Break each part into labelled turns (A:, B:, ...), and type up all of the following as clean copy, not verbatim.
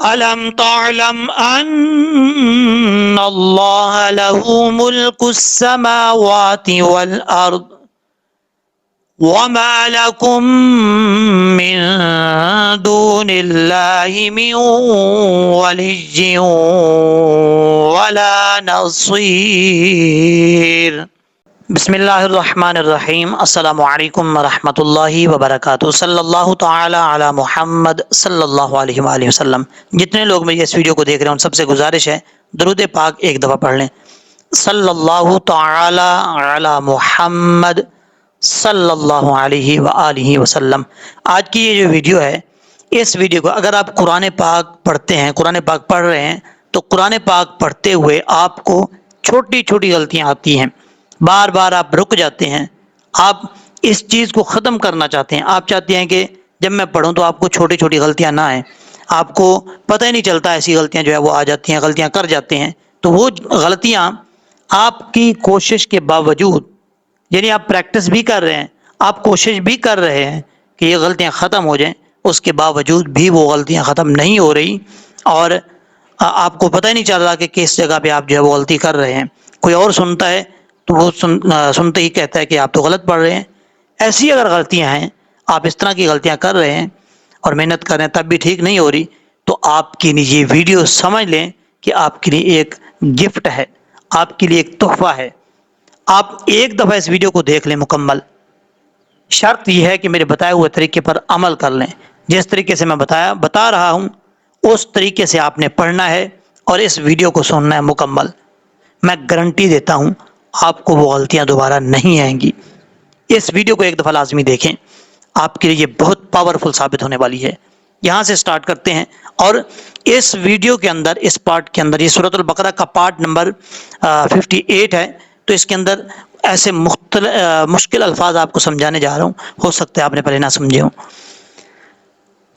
A: ألم تعلم أن الله له ملك السماوات والأرض وما لكم من دون الله من ولي ولا نصير. بسم اللہ الرحمن الرحیم. السلام علیکم ورحمۃ اللہ وبرکاتہ. صلی اللہ تعالی علی محمد صلی اللہ علیہ وآلہ وسلم. جتنے لوگ میری اس ویڈیو کو دیکھ رہے ہیں ان سب سے گزارش ہے درود پاک ایک دفعہ پڑھ لیں. صلی اللہ تعالی علی محمد صلی اللہ علیہ وآلہ وسلم. آج کی یہ جو ویڈیو ہے، اس ویڈیو کو اگر آپ قرآن پاک پڑھتے ہیں، قرآن پاک پڑھ رہے ہیں، تو قرآن پاک پڑھتے ہوئے آپ کو چھوٹی چھوٹی غلطیاں آتی ہیں، بار بار آپ رک جاتے ہیں. آپ اس چیز کو ختم کرنا چاہتے ہیں. آپ چاہتے ہیں کہ جب میں پڑھوں تو آپ کو چھوٹی چھوٹی غلطیاں نہ آئیں. آپ کو پتہ ہی نہیں چلتا، ایسی غلطیاں جو ہے وہ آ جاتی ہیں، غلطیاں کر جاتے ہیں. تو وہ غلطیاں آپ کی کوشش کے باوجود، یعنی آپ پریکٹس بھی کر رہے ہیں، آپ کوشش بھی کر رہے ہیں کہ یہ غلطیاں ختم ہو جائیں، اس کے باوجود بھی وہ غلطیاں ختم نہیں ہو رہی، اور آپ کو پتہ ہی نہیں چل رہا کہ کس جگہ پہ آپ جو ہے وہ غلطی کر رہے ہیں. کوئی اور سنتا ہے تو وہ سنتے ہی کہتا ہے کہ آپ تو غلط پڑھ رہے ہیں. ایسی اگر غلطیاں ہیں، آپ اس طرح کی غلطیاں کر رہے ہیں اور محنت کر رہے ہیں تب بھی ٹھیک نہیں ہو رہی، تو آپ کے لیے یہ ویڈیو سمجھ لیں کہ آپ کے لیے ایک گفٹ ہے، آپ کے لیے ایک تحفہ ہے. آپ ایک دفعہ اس ویڈیو کو دیکھ لیں مکمل. شرط یہ ہے کہ میرے بتائے ہوئے طریقے پر عمل کر لیں. جس طریقے سے میں بتا رہا ہوں اس طریقے سے آپ نے پڑھنا ہے اور اس ویڈیو کو سننا ہے مکمل. میں گارنٹی دیتا ہوں آپ کو وہ غلطیاں دوبارہ نہیں آئیں گی. اس ویڈیو کو ایک دفعہ لازمی دیکھیں، آپ کے لیے یہ بہت پاورفل ثابت ہونے والی ہے. یہاں سے سٹارٹ کرتے ہیں، اور اس ویڈیو کے اندر، اس پارٹ کے اندر، یہ سورۃ البقرہ کا پارٹ نمبر 58 ہے. تو اس کے اندر ایسے مشکل الفاظ آپ کو سمجھانے جا رہا ہوں، ہو سکتا ہے آپ نے پہلے نہ سمجھے ہوں.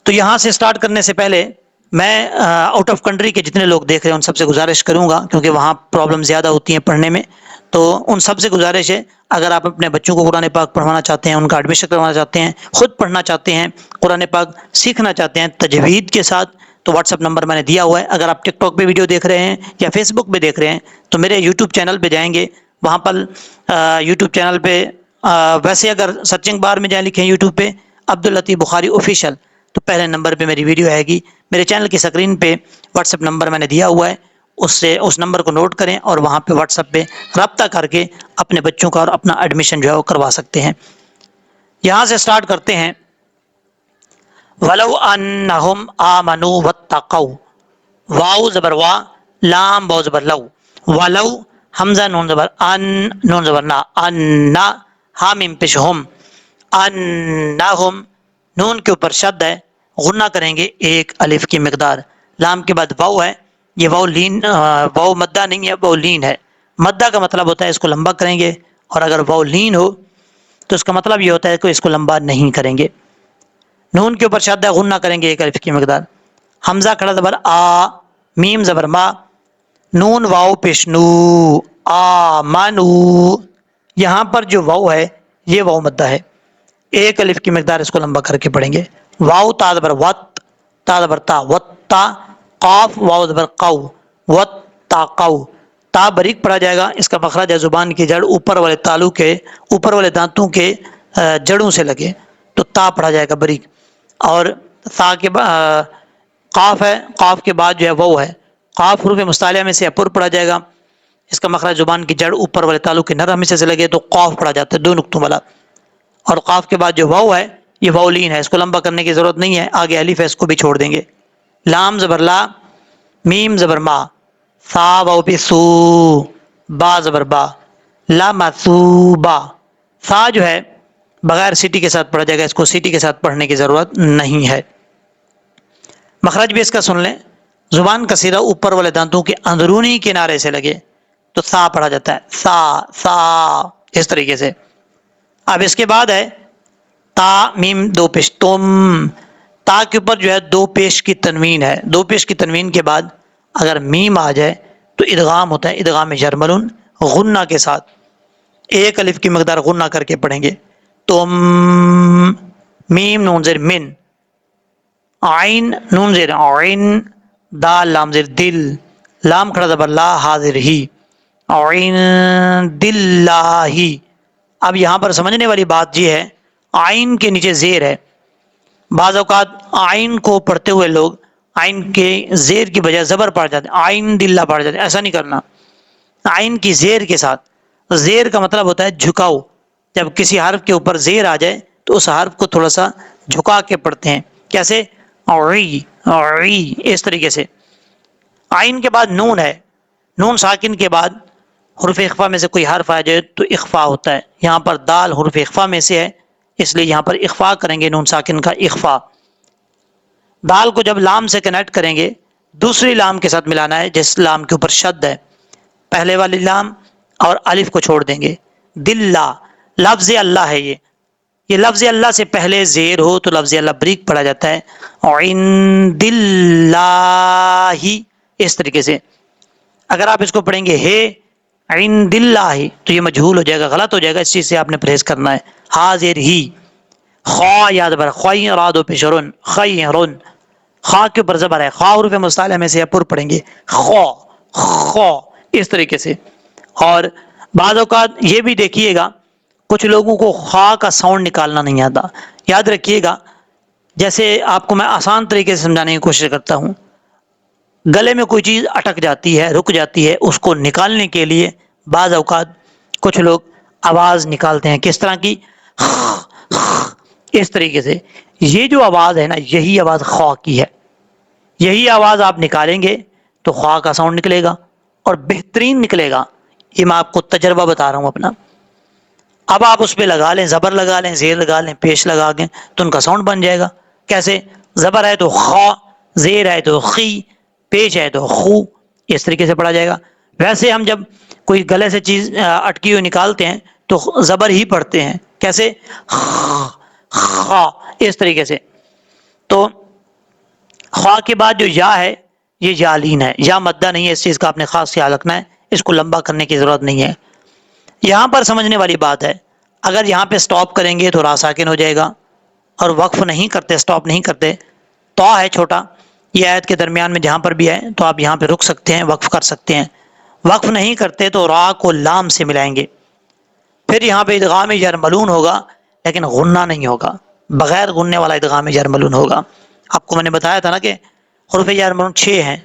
A: تو یہاں سے سٹارٹ کرنے سے پہلے میں آؤٹ آف کنٹری کے جتنے لوگ دیکھ رہے ہیں ان سب سے گزارش کروں گا، کیونکہ وہاں پرابلم زیادہ ہوتی ہیں پڑھنے میں. تو ان سب سے گزارش ہے، اگر آپ اپنے بچوں کو قرآن پاک پڑھوانا چاہتے ہیں، ان کا ایڈمیشن کروانا چاہتے ہیں، خود پڑھنا چاہتے ہیں، قرآن پاک سیکھنا چاہتے ہیں تجوید کے ساتھ، تو واٹس ایپ نمبر میں نے دیا ہوا ہے. اگر آپ ٹک ٹاک پہ ویڈیو دیکھ رہے ہیں یا فیس بک پہ دیکھ رہے ہیں تو میرے یوٹیوب چینل پہ جائیں گے. وہاں پر یوٹیوب چینل پہ ویسے اگر سرچنگ بار میں جائیں لکھیں یوٹیوب پہ عبداللطیف بخاری آفیشیل، تو پہلے نمبر پہ میری ویڈیو آئے گی. میرے چینل کی اسکرین پہ واٹس ایپ نمبر میں نے دیا ہوا ہے، اس نمبر کو نوٹ کریں اور وہاں پہ واٹس ایپ پہ رابطہ کر کے اپنے بچوں کا اور اپنا ایڈمیشن جو ہے وہ کروا سکتے ہیں. یہاں سے سٹارٹ کرتے ہیں. وَلَوْ أَنَّهُمْ آمَنُوا وَاتَّقَوْا، واو زبر وا، لام واو زبر لو، ولو حمزہ نون زبر ان، نون زبر نا، ان، ہا میم پیش ہم، انہم، نون کے اوپر شد ہے، غنہ کریں گے ایک الف کی مقدار. لام کے بعد واو ہے، یہ واو لین، واو مدہ نہیں ہے، واو لین ہے. مدہ کا مطلب ہوتا ہے اس کو لمبا کریں گے، اور اگر واو لین ہو تو اس کا مطلب یہ ہوتا ہے کہ اس کو لمبا نہیں کریں گے. نون کے اوپر شد ہے، غنہ کریں گے ایک الف کی مقدار. حمزہ کھڑا زبر آ، میم زبر ما، نون واو پیش نو، آمنو. یہاں پر جو واو ہے یہ واو مدہ ہے، ایک الف کی مقدار اس کو لمبا کر کے پڑھیں گے. واو تا زبر وت، تا زبر تا، وتا. قاف واو زبر قو، واتقوا. تا بریک پڑھا جائے گا، اس کا مخرج ہے زبان کی جڑ اوپر والے تالو کے، اوپر والے دانتوں کے جڑوں سے لگے، تو تا پڑھا جائے گا بریک. اور تا کے قاف ہے، قاف کے بعد جو ہے واو ہے، قاف حروف مستعلیہ میں سے اپر پڑھا جائے گا، اس کا مخرج زبان کی جڑ اوپر والے تالو کے نرم حصے سے لگے تو قاف پڑھا جاتا ہے، دو نقطوں والا. اور قاف کے بعد جو واو ہے یہ واو لین ہے، اس کو لمبا کرنے کی ضرورت نہیں ہے، آگے الف ہے اس کو بھی چھوڑ دیں گے. لام زبر لا، میم زبر ما، سا واو پہ سو، با زبر با، لا مسوبا. سا جو ہے بغیر سیٹی کے ساتھ پڑھا جائے گا، اس کو سیٹی کے ساتھ پڑھنے کی ضرورت نہیں ہے. مخرج بھی اس کا سن لیں، زبان کا سیرا اوپر والے دانتوں کے اندرونی کنارے سے لگے تو سا پڑھا جاتا ہے، سا سا، اس طریقے سے. اب اس کے بعد ہے تا میم دو پیش تم. تا کے اوپر جو ہے دو پیش کی تنوین ہے، دو پیش کی تنوین کے بعد اگر میم آ جائے تو ادغام ہوتا ہے، ادغام یرملون، غنہ کے ساتھ ایک الف کی مقدار غنہ کر کے پڑھیں گے. تم، میم نون زیر من، عین نون زیر عین، دال لام زیر دل، لام کھڑا زبر لا حاضر ہی، عند اللہ۔ اب یہاں پر سمجھنے والی بات یہ ہے، آئین کے نیچے زیر ہے، بعض اوقات آئین کو پڑھتے ہوئے لوگ آئین کے زیر کی بجائے زبر پڑھ جاتے ہیں، آئین دلہ پڑھ جاتے ہیں، ایسا نہیں کرنا۔ آئین کی زیر کے ساتھ، زیر کا مطلب ہوتا ہے جھکاؤ، جب کسی حرف کے اوپر زیر آ جائے تو اس حرف کو تھوڑا سا جھکا کے پڑھتے ہیں، کیسے عی عی، اس طریقے سے۔ آئین کے بعد نون ہے، نون ساکن کے بعد حروف اخفا میں سے کوئی حرف آ جائے تو اخفا ہوتا ہے، یہاں پر دال حروف اخفا میں سے ہے، اس لیے یہاں پر اخفا کریں گے، نون ساکن کا اخفا۔ دال کو جب لام سے کنیکٹ کریں گے دوسری لام کے ساتھ ملانا ہے جس لام کے اوپر شد ہے، پہلے والی لام اور الف کو چھوڑ دیں گے۔ دلہ لفظ اللہ ہے، یہ لفظ اللہ سے پہلے زیر ہو تو لفظ اللہ بریک پڑھا جاتا ہے، عند اللہ، اس طریقے سے۔ اگر آپ اس کو پڑھیں گے ہے عند اللہ تو یہ مجہول ہو جائے گا، غلط ہو جائے گا، اس چیز سے آپ نے پرہیز کرنا ہے۔ حاضر ہی، خا یاد بر خواہ راد و پیشرن خیرن، خا کے اوپر زبر ہے، خا حروف مستعلیہ میں سے پر پڑھیں گے، خا خا، اس طریقے سے۔ اور بعض اوقات یہ بھی دیکھیے گا کچھ لوگوں کو خا کا ساؤنڈ نکالنا نہیں آتا، یاد رکھیے گا، جیسے آپ کو میں آسان طریقے سے سمجھانے کی کوشش کرتا ہوں، گلے میں کوئی چیز اٹک جاتی ہے، رک جاتی ہے، اس کو نکالنے کے لیے بعض اوقات کچھ لوگ آواز نکالتے ہیں، کس طرح کی، اس طریقے سے۔ یہ جو آواز ہے نا، یہی آواز خا کی ہے، یہی آواز آپ نکالیں گے تو خا کا ساؤنڈ نکلے گا اور بہترین نکلے گا، یہ میں آپ کو تجربہ بتا رہا ہوں اپنا۔ اب آپ اس پہ لگا لیں، زبر لگا لیں، زیر لگا لیں، پیش لگا لیں تو ان کا ساؤنڈ بن جائے گا۔ کیسے؟ زبر ہے تو خا، زیر ہے تو خی، پیش ہے تو خو، اس طریقے سے پڑھا جائے گا۔ ویسے ہم جب کوئی گلے سے چیز اٹکی ہوئی نکالتے ہیں تو زبر ہی پڑھتے ہیں، کیسے؟ خا، اس طریقے سے۔ تو خا کے بعد جو یا ہے یہ یالین ہے، یا مدہ نہیں ہے، اس چیز کا آپ نے خاص خیال رکھنا ہے، اس کو لمبا کرنے کی ضرورت نہیں ہے۔ یہاں پر سمجھنے والی بات ہے، اگر یہاں پہ سٹاپ کریں گے تو را ساکن ہو جائے گا، اور وقف نہیں کرتے، سٹاپ نہیں کرتے، تو ہے چھوٹا، یہ آیت کے درمیان میں جہاں پر بھی ہے تو آپ یہاں پہ رک سکتے ہیں، وقف کر سکتے ہیں۔ وقف نہیں کرتے تو را کو لام سے ملائیں گے، پھر یہاں پہ ادغام یرملون ہوگا لیکن غنہ نہیں ہوگا، بغیر غننے والا ادغام یرملون ہوگا۔ آپ کو میں نے بتایا تھا نا کہ حروف یرملون 6 ہیں،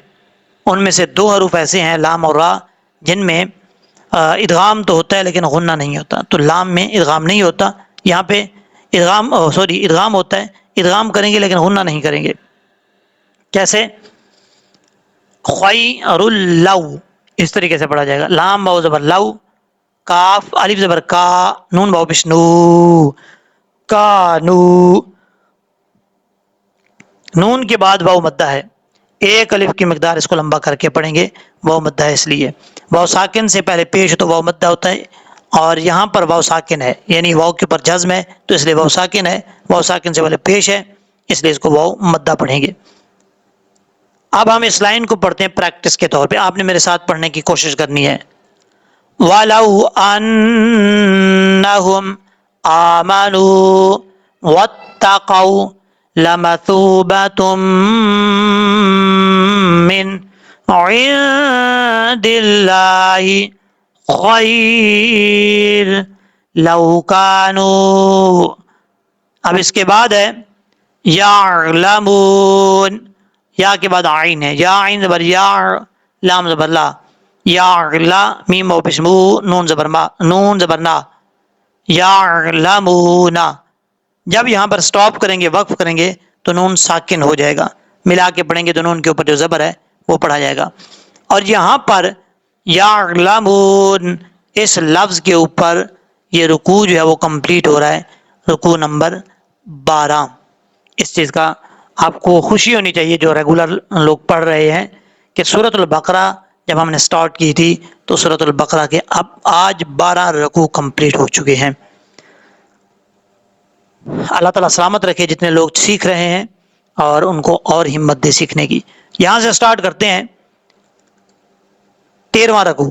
A: ان میں سے 2 حروف ایسے ہیں لام اور را جن میں ادغام تو ہوتا ہے لیکن غنہ نہیں ہوتا، تو لام میں ادغام نہیں ہوتا، یہاں پہ ادغام ہوتا ہے، ادغام کریں گے لیکن غنہ نہیں کریں گے۔ کیسے؟ خیر اللو، اس طریقے سے پڑھا جائے گا، لام باء زبر لو، کاف الف زبر کا، نون باء پیش نو، کا نو، نون کے بعد واو مدہ ہے، ایک الف کی مقدار اس کو لمبا کر کے پڑھیں گے، واو مدہ ہے اس لیے۔ واو ساکن سے پہلے پیش ہو تو واو مدہ ہوتا ہے، اور یہاں پر واو ساکن ہے، یعنی واو کے اوپر جزم ہے تو اس لیے واو ساکن ہے، واو ساکن سے پہلے پیش ہے اس لیے اس کو واو مدہ پڑھیں گے۔ اب ہم اس لائن کو پڑھتے ہیں پریکٹس کے طور پہ، آپ نے میرے ساتھ پڑھنے کی کوشش کرنی ہے۔ وَلَوْ أَنَّهُمْ آمَنُوا وَاتَّقَوْا لَمَثُوبَةٌ مِّنْ عِندِ اللَّهِ خَيْرٌ لَوْ كَانُوا، اب اس کے بعد ہے یعلمون، یا کے بعد عین ہے، یا عین زبر یا، لام زبر لا، یعلا، میم و پشمو، نون زبر ما، نون زبر نا، یعلمون۔ جب یہاں پر سٹاپ کریں گے، وقف کریں گے تو نون ساکن ہو جائے گا، ملا کے پڑھیں گے تو نون کے اوپر جو زبر ہے وہ پڑھا جائے گا۔ اور یہاں پر یعلمون اس لفظ کے اوپر یہ رکوع جو ہے وہ کمپلیٹ ہو رہا ہے، رکوع نمبر 12۔ اس چیز کا آپ کو خوشی ہونی چاہیے جو ریگولر لوگ پڑھ رہے ہیں کہ سورۃ البقرہ جب ہم نے سٹارٹ کی تھی تو سورۃ البقرہ کے اب آج 12 رکوع کمپلیٹ ہو چکے ہیں۔ اللہ تعالیٰ سلامت رکھے جتنے لوگ سیکھ رہے ہیں اور ان کو اور ہمت دے سیکھنے کی۔ یہاں سے سٹارٹ کرتے ہیں 13واں رکوع،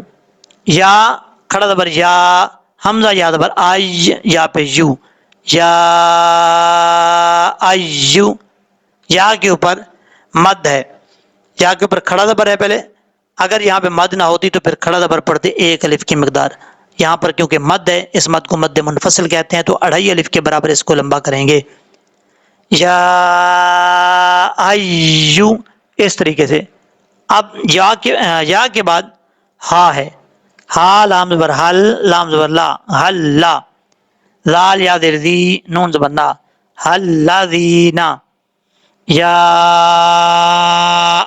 A: یا کھڑا زبر یا، حمزہ یا زبر آج، یا پہ یو، یا ایو، یا کے اوپر مد ہے، یا کے اوپر کھڑا زبر ہے پہلے، اگر یہاں پہ مد نہ ہوتی تو پھر کھڑا زبر پڑھتے ایک الف کی مقدار، یہاں پر کیونکہ مد ہے اس مد کو مد منفصل کہتے ہیں تو 2.5 الف کے برابر اس کو لمبا کریں گے، یا ایو، اس طریقے سے۔ اب یا کے بعد ہا ہے، ہا لام زبر حل، لام زبر لا، حل لا، لال یا زیر ذی، نون زبر نا، حل لا ذینا، یا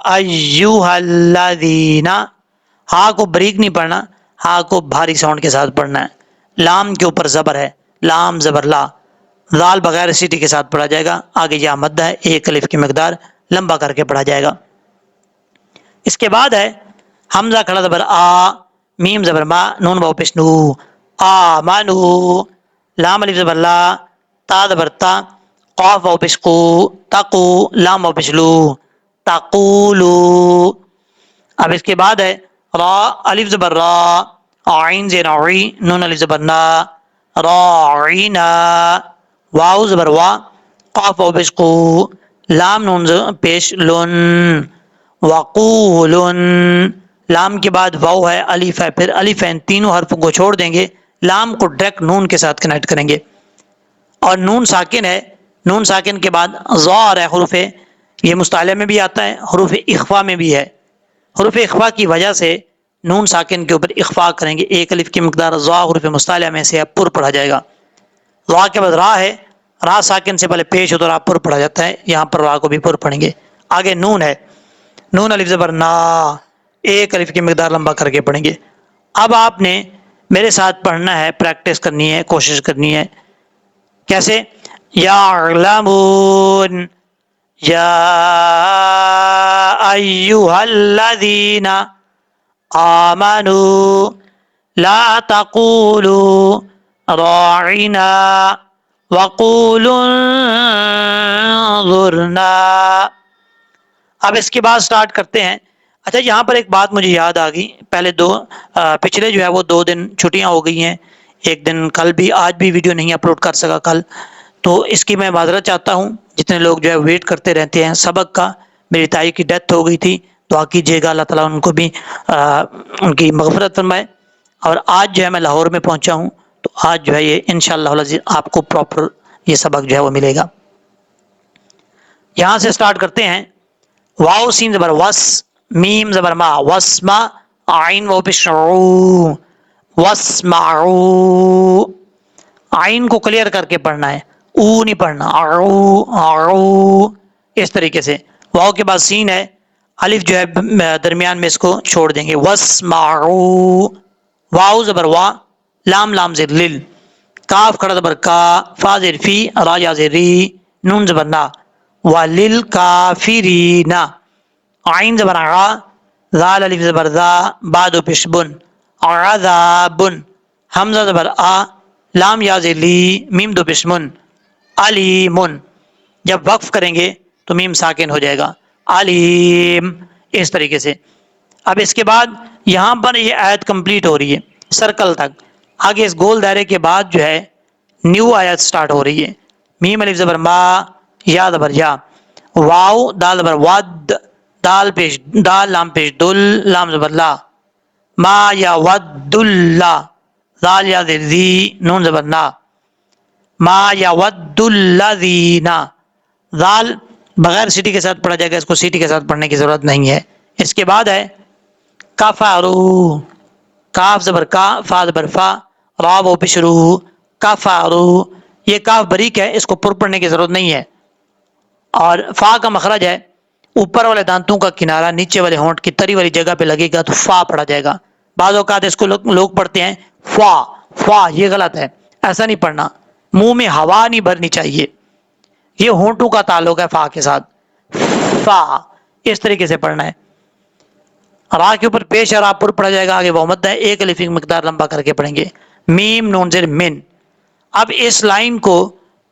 A: ایوہ الذین، ہا کو بریک نہیں پڑھنا، ہا کو بھاری ساؤنڈ کے ساتھ پڑھنا ہے، لام کے اوپر زبر ہے، لام زبر لا، لال بغیر سیٹی کے ساتھ پڑھا جائے گا، آگے یا مد ہے ایک الف کی مقدار لمبا کر کے پڑھا جائے گا۔ اس کے بعد ہے حمزہ کھڑا زبر آ، میم زبر ما، نون واو پیش نو، آمنو، لام الف زبر لا، تا زبر تا، قاف واو پیش قو، تقو، لام واو پیش لو، تقولو۔ اب اس کے بعد ہے را الف زبر را، عین زیر عی، نون الف زبر نا، راعینا، واو زبر وا، قاف واو پیش قو، لام نون پیش لن، وقولن، لام کے بعد واو ہے الف ہے پھر الف ہے، ان تینوں حرفوں کو چھوڑ دیں گے، لام کو ڈائریکٹ نون کے ساتھ کنیکٹ کریں گے، اور نون ساکن ہے، نون ساکن کے بعد ظاہر ہے حروف، یہ مستعلیٰ میں بھی آتا ہے، حروف اخفا میں بھی ہے، حروف اخفا کی وجہ سے نون ساکن کے اوپر اخفا کریں گے، ایک الف کی مقدار ظا حروف مستعلیٰ میں سے پر پڑھا جائے گا، ظا کے بعد را ہے، را ساکن سے پہلے پیش ہو تو را پر پڑھا جاتا ہے، یہاں پر را کو بھی پر پڑھیں گے، آگے نون ہے، نون الف زبر نا، ایک الف کی مقدار لمبا کر کے پڑھیں گے۔ اب آپ نے میرے ساتھ پڑھنا ہے، پریکٹس کرنی ہے، کوشش کرنی ہے، کیسے؟ یعلمون، یا ایہا الذین آمنوا لا تقولوا راعنا وقولوا انظرنا۔ اب اس کے بعد سٹارٹ کرتے ہیں۔ اچھا یہاں پر ایک بات مجھے یاد آ گئی، پہلے پچھلے جو ہے وہ 2 دن چھٹیاں ہو گئی ہیں، ایک دن کل بھی، آج بھی ویڈیو نہیں اپلوڈ کر سکا کل، تو اس کی میں معذرت چاہتا ہوں، جتنے لوگ جو ہے ویٹ کرتے رہتے ہیں سبق کا، میری تائی کی ڈیتھ ہو گئی تھی، دعا کیجیے گا اللہ تعالیٰ ان کو بھی ان کی مغفرت فرمائے، اور آج جو ہے میں لاہور میں پہنچا ہوں، تو آج جو ہے یہ انشاءاللہ العزیز آپ کو پراپر یہ سبق جو ہے وہ ملے گا۔ یہاں سے سٹارٹ کرتے ہیں، واو سین زبر وس، میم زبر ما، وسما، عین واو پیش عو، وسمعو، عین کو کلیئر کر کے پڑھنا ہے، او نہیں پڑھنا، عو عو، اس طریقے سے۔ واو کے بعد سین ہے، الف جو ہے درمیان میں اس کو چھوڑ دیں گے، وسمعو، واو زبر وا، لام لام زیر لل، کاف کھڑا زبر کا، فا زیر فی، را یا زیر ری، نون زبر نا، وللکافرین، عین زبر عا، ذال الف زبر ذا، بعد و پیش بن، عذاب، حمزہ زبر آ، لام یا زیر لی، میم دو پیش من، علیم، جب وقف کریں گے تو میم ساکن ہو جائے گا، علیم، اس طریقے سے۔ اب اس کے بعد یہاں پر یہ آیت کمپلیٹ ہو رہی ہے سرکل تک، آگے اس گول دائرے کے بعد جو ہے نیو آیت سٹارٹ ہو رہی ہے، میم الف زبر ما، یا زبر یا، واو دال زبر ود، دال پیش دال، لام پیش دل، لام زبر لا، ما یا ود اللہ، ذال یا زیر ذی، نون زبر نا، ما یا ود الذین، ذال بغیر سیٹی کے ساتھ پڑھا جائے گا، اس کو سیٹی کے ساتھ پڑھنے کی ضرورت نہیں ہے۔ اس کے بعد ہے کفروا، کاف زبر کا، فا زبر فا، را و پشرو، کفروا، یہ کاف بریک ہے، اس کو پر پڑھنے کی ضرورت نہیں ہے، اور فا کا مخرج ہے، اوپر والے دانتوں کا کنارہ نیچے والے ہونٹ کی تری والی جگہ پہ لگے گا تو فا پڑھا جائے گا۔ بعض اوقات اس کو لوگ پڑھتے ہیں فا، فا، یہ غلط ہے، ایسا نہیں پڑھنا، منہ میں ہوا نہیں بھرنی چاہیے، یہ ہونٹوں کا تعلق ہے فا کے ساتھ، فا، اس طریقے سے پڑھنا ہے۔ را کے اوپر پیش ہے، را پر پڑھا جائے گا، آگے وہ مد ہے، ایک الف کی مقدار لمبا کر کے پڑھیں گے، میم نون زیر من۔ اب اس لائن کو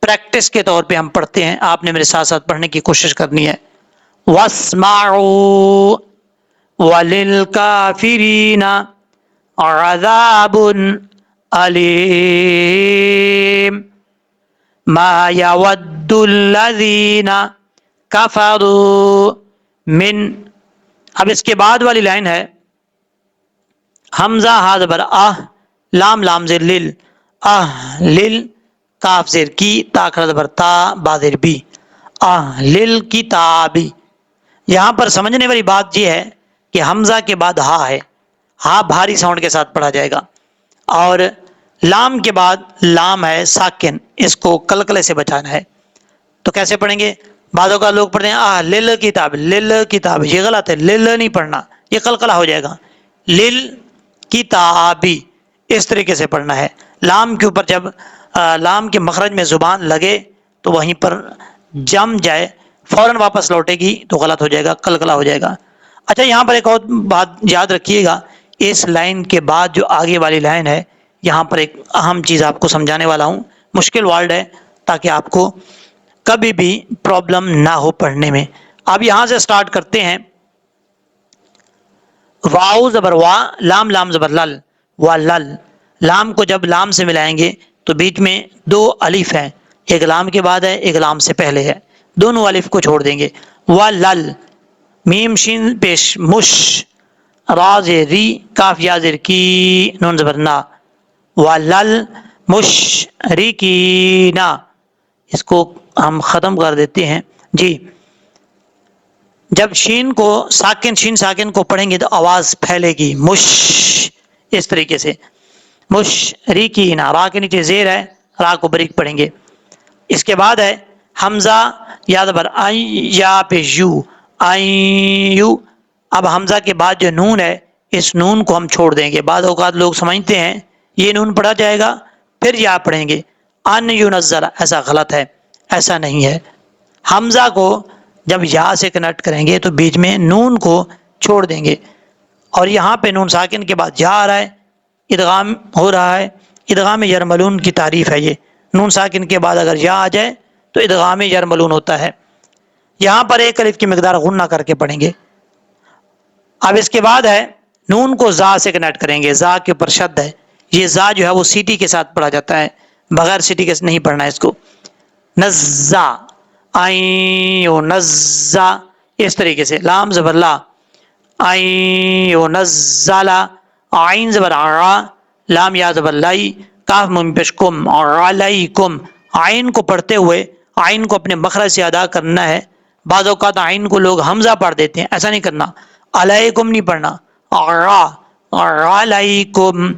A: پریکٹس کے طور پہ ہم پڑھتے ہیں، آپ نے میرے ساتھ ساتھ پڑھنے کی کوشش کرنی ہے، وَاسْمَعُوا وَلِلْكَافِرِينَ عَذَابٌ أَلِيمٌ مَا يَوَدُّ الَّذِينَ كَفَرُوا مِنْ اب اس کے بعد والی لائن ہے حمزہ ہا زبر آہ، لام لام زیر لل، آہ لل، کاف زیر کی، تا کھڑا زبر تا، با زیر بی، آہ لل کتابی۔ یہاں پر سمجھنے والی بات یہ ہے کہ حمزہ کے بعد ہا ہے، ہا بھاری ساؤنڈ کے ساتھ پڑھا جائے گا، اور لام کے بعد لام ہے ساکن، اس کو کلکلے سے بچانا ہے۔ تو کیسے پڑھیں گے؟ بعضوں کا لوگ پڑھتے ہیں آہ لل کتاب، لل کتاب، یہ غلط ہے، لل نہیں پڑھنا، یہ قلقلہ ہو جائے گا، لل کتابی، اس طریقے سے پڑھنا ہے۔ لام کے اوپر جب لام کے مخرج میں زبان لگے تو وہیں پر جم جائے، فوراً واپس لوٹے گی تو غلط ہو جائے گا، قلقلہ ہو جائے گا۔ اچھا یہاں پر ایک اور بات یاد رکھیے گا، اس لائن کے بعد جو آگے والی لائن ہے، یہاں پر ایک اہم چیز آپ کو سمجھانے والا ہوں، مشکل ورڈ ہے تاکہ آپ کو کبھی بھی پرابلم نہ ہو پڑھنے میں۔ اب یہاں سے سٹارٹ کرتے ہیں، واؤ زبر وا، لام لام زبر لل، و لل، لام کو جب لام سے ملائیں گے تو بیچ میں دو الف ہیں، ایک لام کے بعد ہے، ایک لام سے پہلے ہے، دونوں الف کو چھوڑ دیں گے، و لل، میم شین پیش مش، را زیر ری، کاف یا زیر کی، نون زبر نا، و لل مشرکینا، اس کو ہم ختم کر دیتے ہیں جی۔ جب شین کو ساکن، شین ساکن کو پڑھیں گے تو آواز پھیلے گی، مش، اس طریقے سے، مشرکینا، را کے نیچے زیر ہے، را کو بریک پڑھیں گے۔ اس کے بعد ہے حمزہ یا زبر آئی، یا پیش یو، آئی یو، اب حمزہ کے بعد جو نون ہے اس نون کو ہم چھوڑ دیں گے۔ بعض اوقات لوگ سمجھتے ہیں یہ نون پڑھا جائے گا پھر یا پڑھیں گے، ان یونزل، ایسا غلط ہے، ایسا نہیں ہے۔ حمزہ کو جب یا سے کنیکٹ کریں گے تو بیچ میں نون کو چھوڑ دیں گے، اور یہاں پہ نون ساکن کے بعد یا آ رہا ہے، ادغام ہو رہا ہے، ادغام یرملون کی تعریف ہے یہ، نون ساکن کے بعد اگر یا آ جائے تو ادغام یرملون ہوتا ہے۔ یہاں پر ایک الف کی مقدار غنہ کر کے پڑھیں گے۔ اب اس کے بعد ہے نون کو زا سے کنیکٹ کریں گے، زا کے اوپر شد ہے، یہ زا جو ہے وہ سیٹی کے ساتھ پڑھا جاتا ہے، بغیر سیٹی کے نہیں پڑھنا ہے اس کو، نزا، آئیو نزا، اس طریقے سے، لام زبر لا، آئیو نزالا، آئین زبر آ، لام یا زبر لائی، کاف میم پیش کم، علیکم، آئین کو پڑھتے ہوئے آئین کو اپنے مخرج سے ادا کرنا ہے۔ بعض اوقات آئین کو لوگ حمزہ پڑھ دیتے ہیں، ایسا نہیں کرنا، علیکم نہیں پڑھنا، علیکم،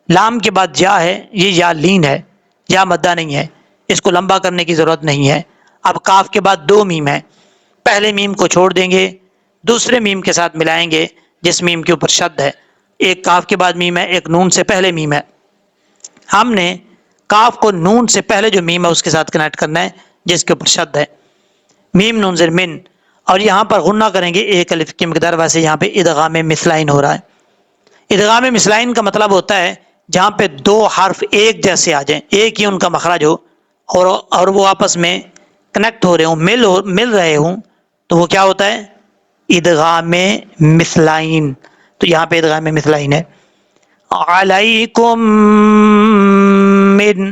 A: لام کے بعد جا ہے، یہ یا لین ہے، یا مدہ نہیں ہے، اس کو لمبا کرنے کی ضرورت نہیں ہے۔ اب کاف کے بعد دو میم ہے، پہلے میم کو چھوڑ دیں گے، دوسرے میم کے ساتھ ملائیں گے جس میم کے اوپر شد ہے، ایک کاف کے بعد میم ہے، ایک نون سے پہلے میم ہے، ہم نے کاف کو نون سے پہلے جو میم ہے اس کے ساتھ کنیکٹ کرنا ہے جس کے اوپر شد ہے، میم نون زر من، اور یہاں پر غنہ کریں گے ایک الف کی مقدار، ویسے یہاں پہ ادغام مثلین ہو رہا ہے۔ ادغام مثلین کا مطلب ہوتا ہے جہاں پہ دو حرف ایک جیسے آ جائیں، ایک ہی ان کا مخرج ہو، اور وہ آپس میں کنیکٹ ہو رہے ہوں، مل رہے ہوں، تو وہ کیا ہوتا ہے؟ ادغام مثلین۔ تو یہاں پہ ادغام مثلین ہے، علیکم من،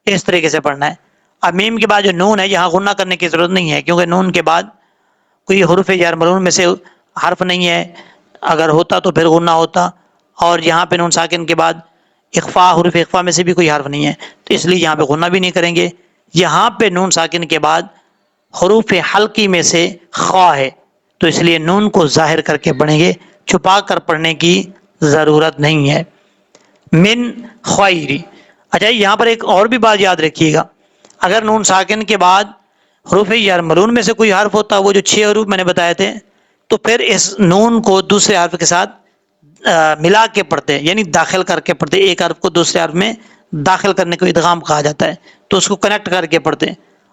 A: اس طریقے سے پڑھنا ہے۔ اب میم کے بعد جو نون ہے یہاں غنہ کرنے کی ضرورت نہیں ہے، کیونکہ نون کے بعد کوئی حروف جر مرون میں سے حرف نہیں ہے، اگر ہوتا تو پھر غنہ ہوتا، اور یہاں پہ نون ساکن کے بعد اخفا، حروف اخفا میں سے بھی کوئی حرف نہیں ہے، تو اس لیے یہاں پہ غنہ بھی نہیں کریں گے۔ یہاں پہ نون ساکن کے بعد حروف حلقی میں سے خا ہے، تو اس لیے نون کو ظاہر کر کے پڑھیں گے، چھپا کر پڑھنے کی ضرورت نہیں ہے۔ من خیری، اچھا یہاں پر ایک اور بھی بات یاد رکھیے گا، اگر نون ساکن کے بعد حروف یرملون میں سے کوئی حرف ہوتا، وہ جو 6 حروف میں نے بتائے تھے، تو پھر اس نون کو دوسرے حرف کے ساتھ ملا کے پڑھتے، یعنی داخل کر کے پڑھتے، ایک حرف کو دوسرے حرف میں داخل کرنے کو ادغام کہا جاتا ہے، تو اس کو کنیکٹ کر کے پڑھتے۔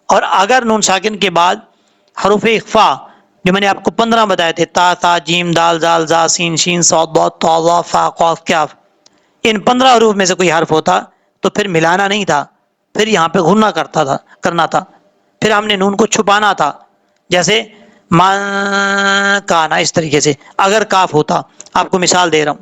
A: اور اگر نون ساکن کے بعد حروف اخفا جو میں نے آپ کو 15 بتائے تھے، تا تا جیم دال زال زا سین شین صاد ضاد طا ظا فا قاف کاف، ان 15 حروف میں سے کوئی حرف ہوتا تو پھر ملانا نہیں تھا، پھر یہاں پہ غنہ کرنا تھا، پھر ہم نے نون کو چھپانا تھا، جیسے ماں کانا، اس طریقے سے اگر کاف ہوتا، آپ کو مثال دے رہا ہوں۔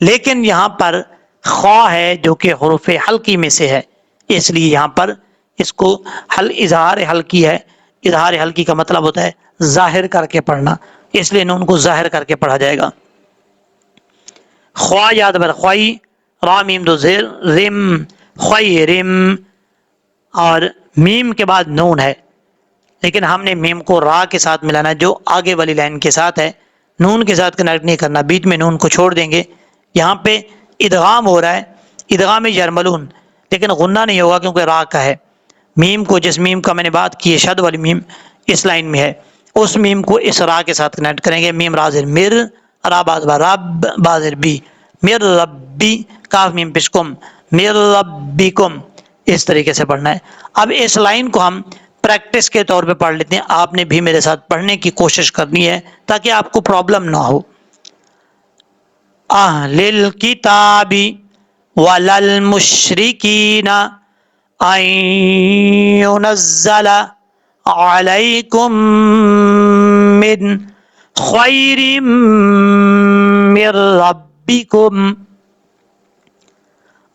A: لیکن یہاں پر خا ہے جو کہ حروف حلقی میں سے ہے، اس لیے یہاں پر اس کو اظہار حلقی ہے۔ اظہار حلقی کا مطلب ہوتا ہے ظاہر کر کے پڑھنا، اس لیے نون کو ظاہر کر کے پڑھا جائے گا. خوا یاد بر خوائی، را میم دو زیر رم، خوائی رم. اور میم کے بعد نون ہے، لیکن ہم نے میم کو را کے ساتھ ملانا ہے جو آگے والی لائن کے ساتھ ہے، نون کے ساتھ کنیکٹ نہیں کرنا، بیچ میں نون کو چھوڑ دیں گے. یہاں پہ ادغام ہو رہا ہے، ادغام یرملون، لیکن غنہ نہیں ہوگا کیونکہ را کا ہے. میم کو، جس میم کا میں نے بات کی ہے شد والی میم اس لائن میں ہے، اس میم کو اس را کے ساتھ کنیکٹ کریں گے. میم رازر مر، را باز با رب، بازر بی، مر ربی، کاف میم پشکم، مر ربکم. اس طریقے سے پڑھنا ہے. اب اس لائن کو ہم پریکٹس کے طور پہ پڑھ لیتے ہیں. آپ نے بھی میرے ساتھ پڑھنے کی کوشش کرنی ہے تاکہ آپ کو پرابلم نہ ہو. اہل الکتاب وللمشرکین ان ينزل علیکم من خیر من ربکم.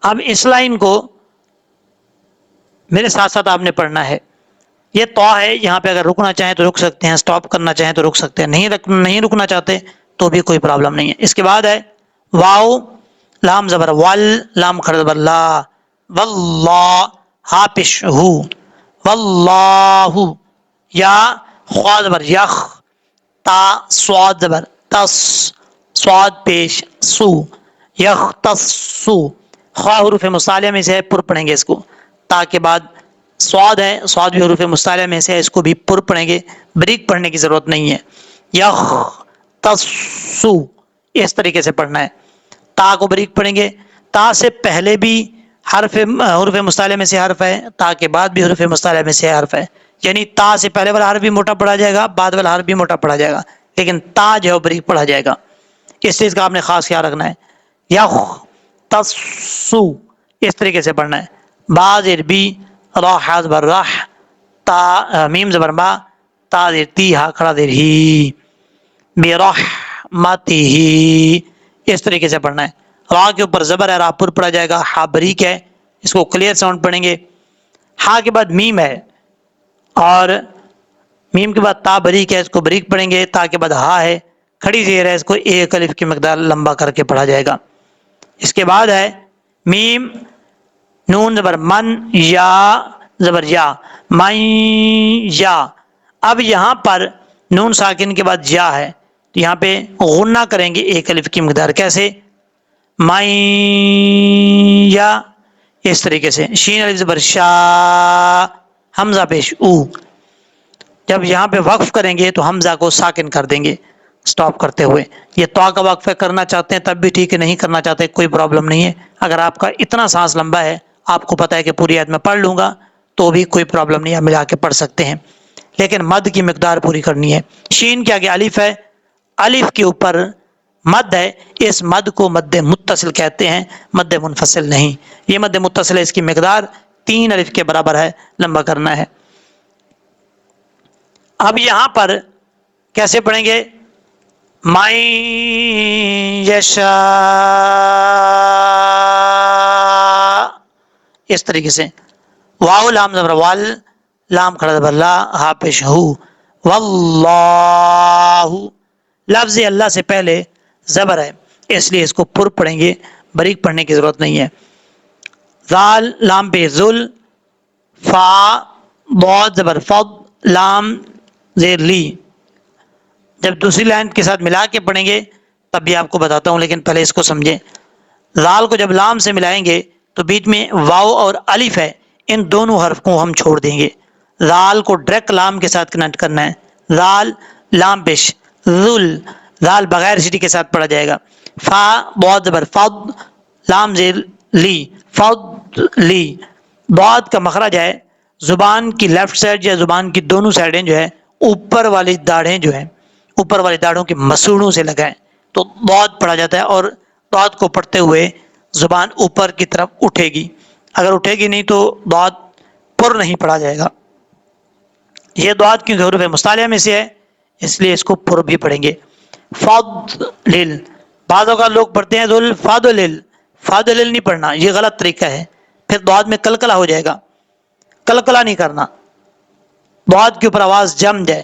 A: اب اس لائن کو میرے ساتھ ساتھ آپ نے پڑھنا ہے. یہ تو ہے، یہاں پہ اگر رکنا چاہیں تو رک سکتے ہیں، سٹاپ کرنا چاہیں تو رک سکتے ہیں، نہیں رکنا چاہتے تو بھی کوئی پرابلم نہیں ہے. اس کے بعد ہے واو لام زبر ول، لام کھڑا زبر لا، واللہ ہا پیش ہو، واللہ. یا خوا زبر یخ، تا سواد زبر تس، سواد پیش سو، یختصو. خواہ حروف مصالحہ میں سے ہے، پر پڑھیں گے اس کو. تا کے بعد سواد ہے، سواد بھی حروف مصالحہ میں سے ہے، اس کو بھی پر پڑھیں گے، بریک پڑھنے کی ضرورت نہیں ہے. یختصو اس طریقے سے پڑھنا ہے. تا کو بریک پڑھیں گے. تا سے پہلے بھی حروف مصالحہ میں سے حرف ہے، تا کے بعد بھی حروف مصالحہ میں سے حرف ہے، یعنی تا سے پہلے والا حرف بھی موٹا پڑھا جائے گا، بعد والا حرف بھی موٹا پڑھا جائے گا، لیکن تا جو ہے بریک پڑھا جائے گا. اس چیز کا آپ نے خاص خیال رکھنا ہے. یختصو اس طریقے سے پڑھنا ہے. بعض عربی را حاز بر راہ، تا میم زبر ما، تا دیر تی، ہا کھڑا دیر ہی، برحمتہ اس طریقے سے پڑھنا ہے. را کے اوپر زبر ہے، را پر پڑھا جائے گا، ہا بریک ہے، اس کو کلیئر ساؤنڈ پڑھیں گے. ہا کے بعد میم ہے اور میم کے بعد تا بریک ہے، اس کو بریک پڑھیں گے. تا کے بعد ہا ہے، کھڑی زیر ہے، اس کو ایک الف کی مقدار لمبا کر کے پڑھا جائے گا. اس کے بعد ہے میم نون زبر من، یا زبر یا، من یا. اب یہاں پر نون ساکن کے بعد یا ہے تو یہاں پہ غنہ کریں گے ایک الف کی مقدار. کیسے؟ من یا اس طریقے سے. شین الف زبر شا، حمزہ پیش او. جب یہاں پہ وقف کریں گے تو حمزہ کو ساکن کر دیں گے سٹاپ کرتے ہوئے. یہ تو کا وقف کرنا چاہتے ہیں تب بھی ٹھیک ہے، نہیں کرنا چاہتے کوئی پرابلم نہیں ہے. اگر آپ کا اتنا سانس لمبا ہے، آپ کو پتہ ہے کہ پوری آیت میں پڑھ لوں گا تو بھی کوئی پرابلم نہیں، آپ ملا کے پڑھ سکتے ہیں، لیکن مد کی مقدار پوری کرنی ہے. شین کے آگے الف ہے، الف کے اوپر مد ہے، اس مد کو مد متصل کہتے ہیں، مد منفصل نہیں. یہ مد متصل ہے، اس کی مقدار 3 الف کے برابر ہے، لمبا کرنا ہے. اب یہاں پر کیسے پڑھیں گے؟ من یشاء اس طریقے سے. واو لام زبر وال، لام کھڑا زبر لا، ہا پیش ہو، واللہ. لفظ اللہ سے پہلے زبر ہے، اس لیے اس کو پر پڑھیں گے، بریک پڑھنے کی ضرورت نہیں ہے. زال لام پہ ذل، فا بہت زبر فض، لام زیر لی. جب دوسری لائن کے ساتھ ملا کے پڑھیں گے تب بھی آپ کو بتاتا ہوں، لیکن پہلے اس کو سمجھیں. زال کو جب لام سے ملائیں گے تو بیچ میں واو اور الف ہے، ان دونوں حرف کو ہم چھوڑ دیں گے. زال کو ڈائریکٹ لام کے ساتھ کنیکٹ کرنا ہے. زال لام پیش ذل، زال بغیر سٹی کے ساتھ پڑھا جائے گا. فا بہت زبر فض، لام زیر لی، فض لی. بہت کا مخرج ہے زبان کی لیفٹ سائڈ یا زبان کی دونوں سائڈیں جو ہے اوپر والی داڑھیں جو ہیں، اوپر والی داڑھوں کی مسوڑوں سے لگائیں تو بہت پڑھا جاتا ہے، اور بہت کو پڑھتے ہوئے زبان اوپر کی طرف اٹھے گی. اگر اٹھے گی نہیں تو بہت پر نہیں پڑھا جائے گا. یہ دعات کیونکہ حروف مصالحہ میں سے ہے اس لیے اس کو پر بھی پڑھیں گے. فضل، بعض اوقات لوگ پڑھتے ہیں ذل فضل، فضل نہیں پڑھنا، یہ غلط طریقہ ہے، پھر دعات میں کلکلا ہو جائے گا. کلکلا نہیں کرنا، دعات کے اوپر آواز جم جائے.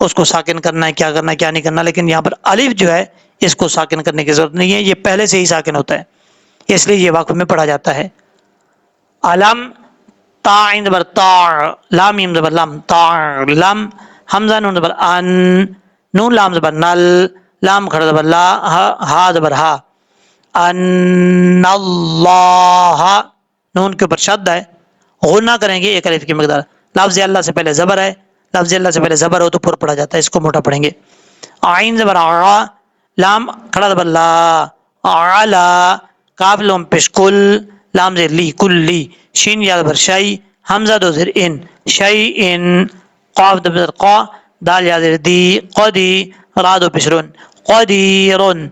A: اس کو ساکن کرنا ہے، کیا کرنا ہے کیا نہیں کرنا، لیکن یہاں پر الف جو ہے اس کو ساکن کرنے کی ضرورت نہیں ہے، یہ پہلے سے ہی ساکن ہوتا ہے، اس لیے یہ وقف میں پڑھا جاتا ہے۔ علم، تا عین زبر تا، لام میم زبر لم، تا لم، حمزہ نون زبر ان، نون لام زبر نل، لام کھڑا زبر لا، ہا زبر ہا، ان اللہ، نون کے اوپر شد ہے، غنہ کریں گے ایک الف کی مقدار، لفظ اللہ سے پہلے زبر ہے، لفظ اللہ سے پہلے زبر ہو تو پر پڑھا جاتا ہے، اس کو موٹا پڑھیں گے۔ عین زبر ع، لام کھڑا زبر لا، علا، کاف لام پیش کل، لام زیر لی کلی، شین یا زبر شی، حمزہ دو زیر ان، شی ان، قاف زبر قا، دال یا زیر دی، قدی، را دو پیش رن، قدیرن،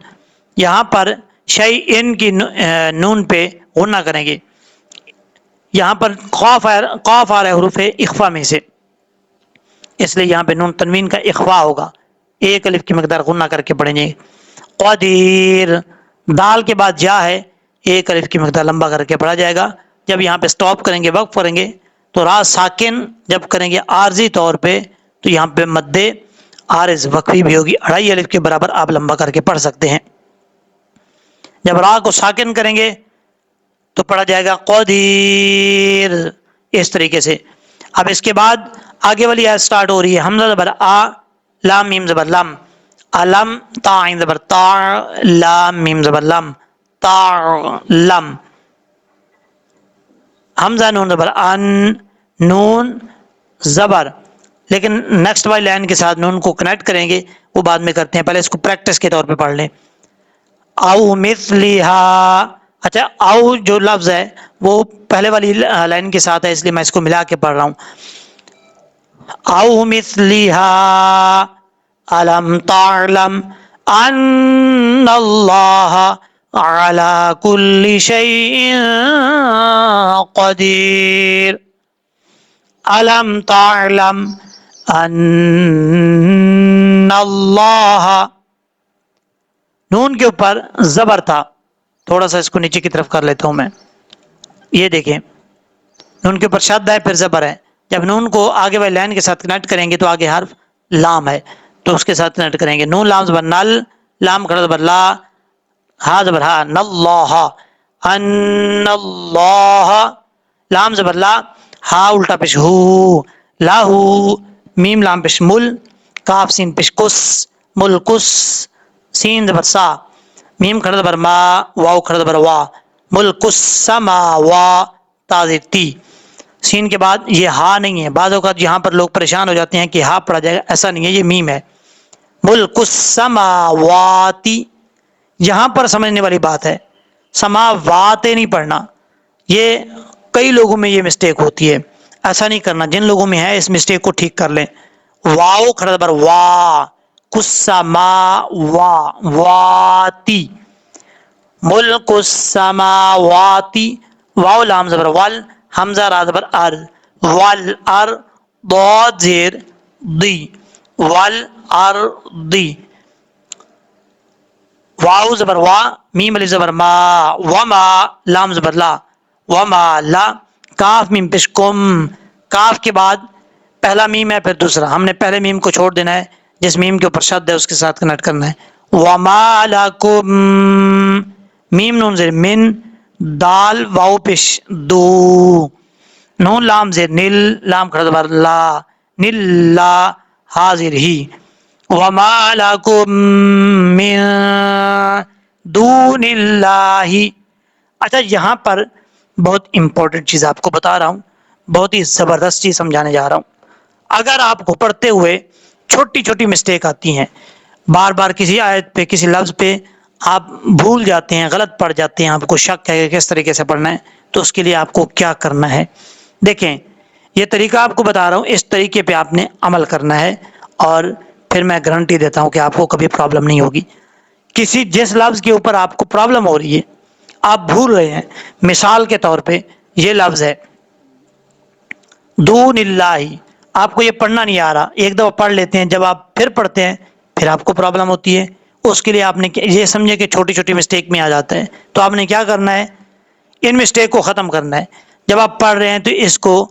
A: یہاں پر شی ان کی نون پہ غنہ کریں گے، یہاں پر قاف آ رہا ہے حروف اخفا میں سے، اس لیے یہاں پہ نون تنوین کا اخفا ہوگا، ایک الف کی مقدار غنہ کر کے پڑھیں گے۔ قدیر، دال کے بعد جا ہے، ایک الف کی مقدار لمبا کر کے پڑھا جائے گا، جب یہاں پہ سٹاپ کریں گے وقف کریں گے تو را ساکن جب کریں گے عارضی طور پہ تو یہاں پہ مد عارض وقفی بھی ہوگی، 2.5 الف کے برابر آپ لمبا کر کے پڑھ سکتے ہیں۔ جب را کو ساکن کریں گے تو پڑھا جائے گا قدیر، اس طریقے سے۔ اب اس کے بعد آگے والی آیت سٹارٹ ہو رہی ہے، حمزہ زبر آ، لام میم زبر لم، علم، تا عین زبر تا، لام میم زبر لم، تا لم، حمزہ نون زبر ان، نون زبر، لیکن نیکسٹ والی لائن کے ساتھ نون کو کنیکٹ کریں گے، وہ بعد میں کرتے ہیں، پہلے اس کو پریکٹس کے طور پہ پڑھ لیں۔ او مثلھا، اچھا او جو لفظ ہے وہ پہلے والی لائن کے ساتھ ہے، اس لیے میں اس کو ملا کے پڑھ رہا ہوں۔ او مثلھا الم تعلم ان اللہ علی کل شیء قدیر، الم تعلم ان اللہ، نون کے اوپر زبر تھا، تھوڑا سا اس کو نیچے کی طرف کر لیتا ہوں میں، یہ دیکھیں نون کے اوپر شد ہے پھر زبر ہے، جب نون کو آگے والی لائن کے ساتھ کنیکٹ کریں گے تو آگے حرف لام ہے تو اس کے ساتھ کنیکٹ کریں گے، نون لام زبر نل، لام کھڑا زبر لا، ہا زبر ہا، ناللہ، ان اللہ، لام زبر لا، ہا الٹا پیش ہو، لاہو، میم لام پیش مل، کاف سین پیش کس، ملکس، سین زبر سا، میم کھڑا زبر ما، واو کھڑا زبر وا، ملک السماوا، تا زیر تی، سین کے بعد یہ ہا نہیں ہے، بعض اوقات یہاں پر لوگ پریشان ہو جاتے ہیں کہ ہا پڑھا جائے گا، ایسا نہیں ہے، یہ میم ہے، ملک السماواتی، یہاں پر سمجھنے والی بات ہے، سماوات نہیں پڑھنا، یہ کئی لوگوں میں یہ مسٹیک ہوتی ہے، ایسا نہیں کرنا، جن لوگوں میں ہے اس مسٹیک کو ٹھیک کر لیں، واو کھڑا زبر وا، کسما وا، واتی، ملک السماواتی، واو لام زبر ول، حمزہ را زبر ار، ول ار، ضاد زیر دی، ول ار دی، واو زبر وا، میم الف زبر ما، وما، لام زبر لا، وما لا، کاف میم پیش کم، کاف کے بعد پہلا میم ہے پھر دوسرا، ہم نے پہلے میم کو چھوڑ دینا ہے، جس میم کے اوپر شد ہے اس کے ساتھ کنیکٹ کرنا ہے، وما لکم، میم نون زیر من، دال واو پیش دو، نون لام زیر نل، لام کھڑا زبر لا، نل لا، حاضر ہی، وما لکم من دون اللہ، اچھا یہاں پر بہت امپورٹنٹ چیز آپ کو بتا رہا ہوں، بہت ہی زبردست چیز سمجھانے جا رہا ہوں، اگر آپ کو پڑھتے ہوئے چھوٹی چھوٹی مسٹیک آتی ہیں، بار بار کسی آیت پہ کسی لفظ پہ آپ بھول جاتے ہیں، غلط پڑھ جاتے ہیں، آپ کو شک ہے کہ کس طریقے سے پڑھنا ہے، تو اس کے لیے آپ کو کیا کرنا ہے، دیکھیں یہ طریقہ آپ کو بتا رہا ہوں، اس طریقے پہ آپ نے عمل کرنا ہے، اور پھر میں گارنٹی دیتا ہوں کہ آپ کو کبھی پرابلم نہیں ہوگی۔ جس لفظ کے اوپر آپ کو پرابلم ہو رہی ہے، آپ بھول رہے ہیں، مثال کے طور پہ یہ لفظ ہے دون اللہ، آپ کو یہ پڑھنا نہیں آ رہا، ایک دفعہ پڑھ لیتے ہیں، جب آپ پھر پڑھتے ہیں پھر آپ کو پرابلم ہوتی ہے، اس کے لیے آپ نے یہ سمجھے کہ چھوٹی چھوٹی مسٹیک میں آ جاتا ہے، تو آپ نے کیا کرنا ہے، ان مسٹیک کو ختم کرنا ہے، جب آپ پڑھ رہے ہیں تو اس کو